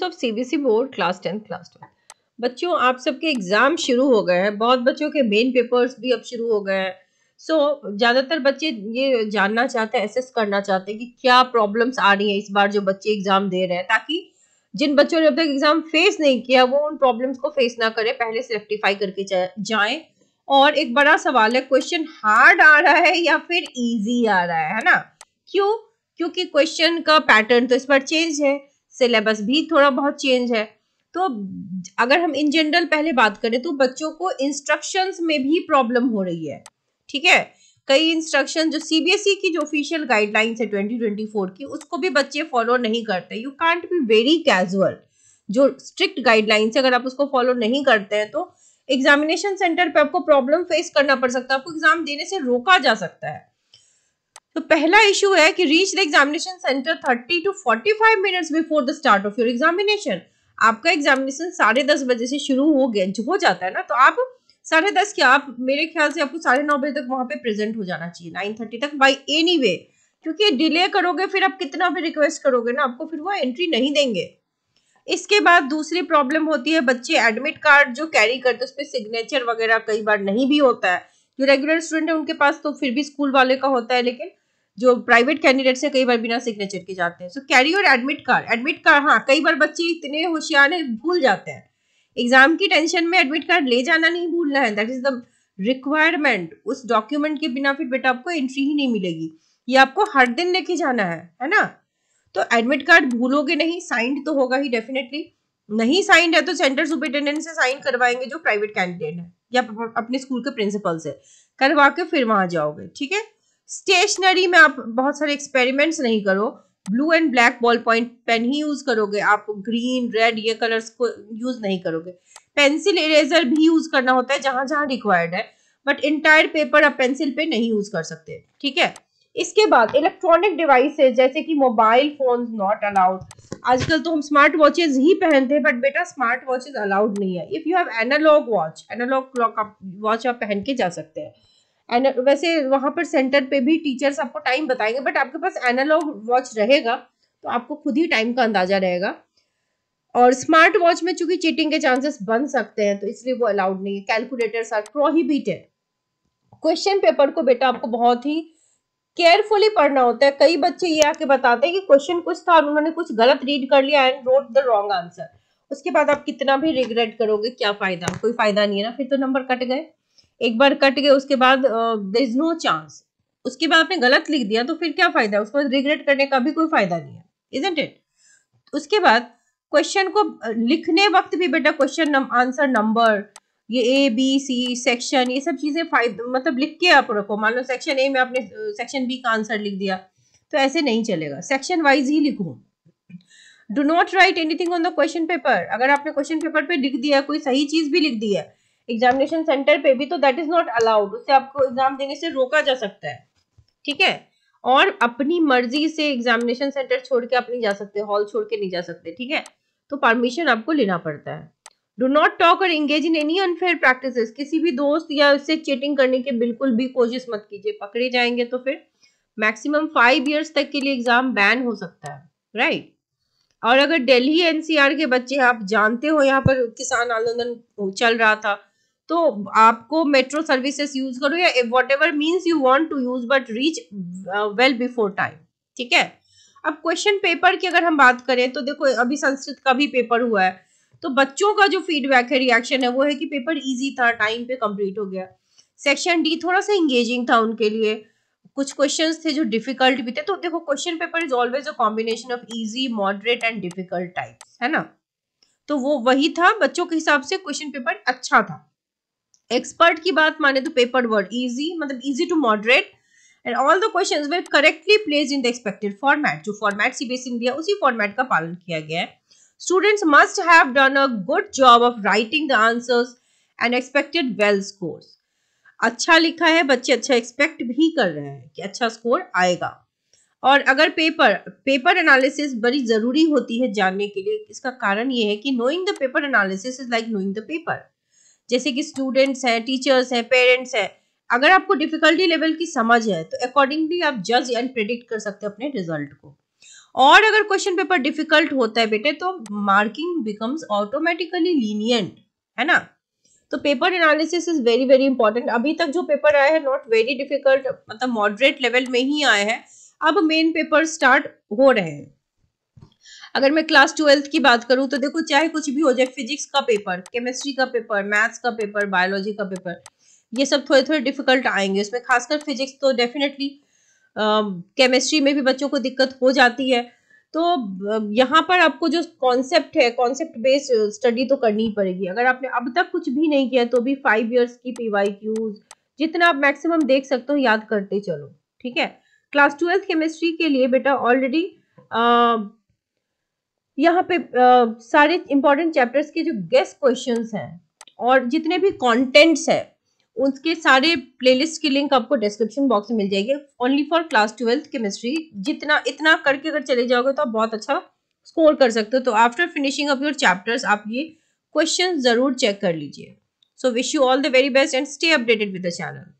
Of CBSE board class 10 बच्चों, आप सबके एग्जाम शुरू हो गए हैं। बहुत बच्चों के मेन पेपर्स भी अब शुरू हो गए हैं। ज्यादातर बच्चे ये जानना चाहते हैं, एसेस करना चाहते हैं कि क्या प्रॉब्लम्स आ रही हैं इस बार जो बच्चे एग्जाम दे रहे हैं, ताकि जिन बच्चों ने अब तक एग्जाम फेस नहीं किया वो उन प्रॉब्लम्स को फेस ना करें, पहले से रेक्टिफाई करके जाएं। और एक बड़ा सवाल है, क्वेश्चन हार्ड आ रहा है या फिर इजी आ रहा है ना? क्यों? क्योंकि क्वेश्चन का पैटर्न तो इस बार चेंज है, सिलेबस भी थोड़ा बहुत चेंज है। तो अगर हम इन जनरल पहले बात करें तो बच्चों को इंस्ट्रक्शंस में भी प्रॉब्लम हो रही है। ठीक है, कई इंस्ट्रक्शन जो सीबीएसई की जो ऑफिशियल गाइडलाइंस है 2024 की, उसको भी बच्चे फॉलो नहीं करते। You can't be very casual. जो स्ट्रिक्ट गाइडलाइंस है, अगर आप उसको फॉलो नहीं करते हैं तो एग्जामिनेशन सेंटर पे आपको प्रॉब्लम फेस करना पड़ सकता है, आपको एग्जाम देने से रोका जा सकता है। तो पहला इशू है कि reach the examination centre 30 to 45 minutes before the start of your examination. आपका एग्जामिनेशन 10:30 बजे से शुरू हो जाता है ना, तो आप 10:30 क्या, आप मेरे ख्याल से आपको 9:30 बजे तक वहां पे प्रेजेंट हो जाना चाहिए, 9:30 तक बाई एनी वे। क्योंकि डिले करोगे फिर आप कितना भी रिक्वेस्ट करोगे ना, आपको फिर वो एंट्री नहीं देंगे। इसके बाद दूसरी प्रॉब्लम होती है, बच्चे एडमिट कार्ड जो कैरी करते हैं उस पर सिग्नेचर वगैरह कई बार नहीं भी होता है। जो रेगुलर स्टूडेंट है उनके पास तो फिर भी स्कूल वाले का होता है, लेकिन जो प्राइवेट कैंडिडेट्स है कई बार बिना सिग्नेचर के जाते हैं। सो कैरी और एडमिट कार्ड, हाँ कई बार बच्चे इतने होशियार है भूल जाते हैं। एग्जाम की टेंशन में एडमिट कार्ड ले जाना नहीं भूलना है, दैट इज द रिक्वायरमेंट। उस डॉक्यूमेंट के बिना फिर बेटा आपको एंट्री ही नहीं मिलेगी, ये आपको हर दिन लेके जाना है ना? तो एडमिट कार्ड भूलोगे नहीं, साइंड तो होगा ही डेफिनेटली। नहीं साइंड है तो सेंटर सुपरिटेंडेंट से साइन करवाएंगे जो प्राइवेट कैंडिडेट है, या अपने स्कूल के प्रिंसिपल से करवा के फिर वहां जाओगे। ठीक है, स्टेशनरी में आप बहुत सारे एक्सपेरिमेंट्स नहीं करो, blue and black ball point pen ही यूज करोगे, आप ग्रीन रेड ये कलर्स को यूज नहीं करोगे। पेंसिल इरेजर भी यूज करना होता है जहां जहां रिक्वायर्ड है, बट इंटायर पेपर आप पेंसिल पे नहीं यूज कर सकते। ठीक है, इसके बाद इलेक्ट्रॉनिक डिवाइसेस जैसे कि मोबाइल फोन नॉट अलाउड। आजकल तो हम स्मार्ट वॉचेस ही पहनते हैं, बट बेटा स्मार्ट वॉचेस अलाउड नहीं है। If you have analogue watch, analogue clock watch आप पहन के जा सकते हैं। वैसे वहां पर सेंटर पे भी टीचर्स आपको टाइम बताएंगे, बट आपके पास एनालॉग वॉच रहेगा तो आपको खुद ही टाइम का अंदाजा रहेगा। और स्मार्ट वॉच में चूंकि चीटिंग के चांसेस बन सकते हैं तो इसलिए वो अलाउड नहीं है। Calculators are prohibited. Question paper को बेटा आपको बहुत ही केयरफुली पढ़ना होता है। कई बच्चे ये आके बताते हैं कि क्वेश्चन कुछ था और उन्होंने कुछ गलत रीड कर लिया and wrote the wrong answer. उसके बाद आप कितना भी रिग्रेट करोगे, क्या फायदा? कोई फायदा नहीं है ना, फिर तो नंबर कट गए। एक बार कट गए उसके बाद देयर इज नो चांस। उसके बाद आपने गलत लिख दिया तो फिर क्या फायदा? उसको रिग्रेट करने का भी कोई फायदा नहीं है, इजंट इट? उसके बाद क्वेश्चन को लिखने वक्त भी बेटा क्वेश्चन आंसर नंबर, ये ए बी सी सेक्शन, ये सब चीजें मतलब लिख के आप रखो। मान लो सेक्शन ए में आपने सेक्शन बी का आंसर लिख दिया तो ऐसे नहीं चलेगा, सेक्शन वाइज ही लिखो। Do not right anything on the question paper. अगर आपने क्वेश्चन पेपर पे लिख दिया, कोई सही चीज भी लिख दी है एग्जामिनेशन सेंटर पे भी, तो दैट इज नॉट अलाउड, उससे आपको एग्जाम देने से रोका जा सकता है। ठीक है, और अपनी मर्जी से एग्जामिनेशन सेंटर छोड़ के आप नहीं जा सकते, हॉल छोड़ के नहीं जा सकते। ठीक है, तो परमिशन आपको लेना पड़ता है। डू नॉट टॉक और engage in any unfair practices. किसी भी दोस्त या उससे चीटिंग करने की बिल्कुल भी कोशिश मत कीजिए, पकड़े जाएंगे तो फिर मैक्सिमम 5 years तक के लिए एग्जाम बैन हो सकता है, राइट? और अगर दिल्ली एनसीआर के बच्चे, आप जानते हो यहाँ पर किसान आंदोलन चल रहा था, तो आपको मेट्रो सर्विसेज यूज करो या whatever means you want to use, but reach well before time. ठीक है, अब क्वेश्चन पेपर की अगर हम बात करें तो देखो, अभी संस्कृत का भी पेपर हुआ है, तो बच्चों का जो फीडबैक है, रिएक्शन है, वो है कि पेपर इजी था, टाइम पे कंप्लीट हो गया। सेक्शन डी थोड़ा सा एंगेजिंग था उनके लिए, कुछ क्वेश्चंस थे जो डिफिकल्ट भी थे। तो देखो, question paper is always a combination of easy, moderate and difficult types, है ना? तो वो वही था, बच्चों के हिसाब से क्वेश्चन पेपर अच्छा था। एक्सपर्ट की बात माने तो पेपर वर्ड इजी, मतलब easy to moderate, and all the questions were correctly placed in the expected format. जो फॉर्मेट सीबीएसई ने दिया उसी फॉर्मेट का पालन किया गया है। Students must have done a good job of writing the answers and expected well scores. अच्छा लिखा है, बच्चे अच्छा एक्सपेक्ट भी कर रहे हैं कि अच्छा स्कोर आएगा। और अगर पेपर एनालिसिस बड़ी जरूरी होती है जानने के लिए, इसका कारण ये है कि knowing the paper analysis is like knowing the paper. जैसे कि स्टूडेंट्स हैं, टीचर्स हैं, पेरेंट्स हैं, अगर आपको डिफिकल्टी लेवल की समझ है तो अकॉर्डिंगली आप जज एंड प्रेडिक्ट कर सकते हैं अपने रिजल्ट को। और अगर क्वेश्चन पेपर डिफिकल्ट होता है बेटे तो मार्किंग बिकम्स ऑटोमेटिकली लीनियंट, है ना। तो paper analysis is very very important. अभी तक जो पेपर आया है नॉट वेरी डिफिकल्ट, मतलब मॉडरेट लेवल में ही आए हैं। अब मेन पेपर स्टार्ट हो रहे हैं। अगर मैं क्लास 12th की बात करूं तो देखो चाहे कुछ भी हो जाए, फिजिक्स का पेपर, केमिस्ट्री का पेपर, मैथ्स का पेपर, बायोलॉजी का पेपर, ये सब थोड़े थोड़े डिफिकल्ट आएंगे। इसमें खासकर फिजिक्स तो डेफिनेटली, केमिस्ट्री में भी बच्चों को दिक्कत हो जाती है। तो यहाँ पर आपको जो कॉन्सेप्ट है, कॉन्सेप्ट बेस्ड स्टडी तो करनी ही पड़ेगी। अगर आपने अब तक कुछ भी नहीं किया तो भी 5 इयर्स की PYQs जितना आप मैक्सिमम देख सकते हो याद करते चलो, ठीक है। क्लास 12th केमिस्ट्री के लिए बेटा ऑलरेडी यहाँ पे सारे इंपॉर्टेंट चैप्टर्स के जो गेस्ट क्वेश्चंस हैं और जितने भी कंटेंट्स है उसके सारे प्लेलिस्ट की लिंक आपको डिस्क्रिप्शन बॉक्स में मिल जाएगी, only for class 12th chemistry. जितना इतना करके अगर चले जाओगे तो आप बहुत अच्छा स्कोर कर सकते हो। तो after finishing of your chapters आप ये क्वेश्चन जरूर चेक कर लीजिए। So wish you all the very best and stay updated with the channel.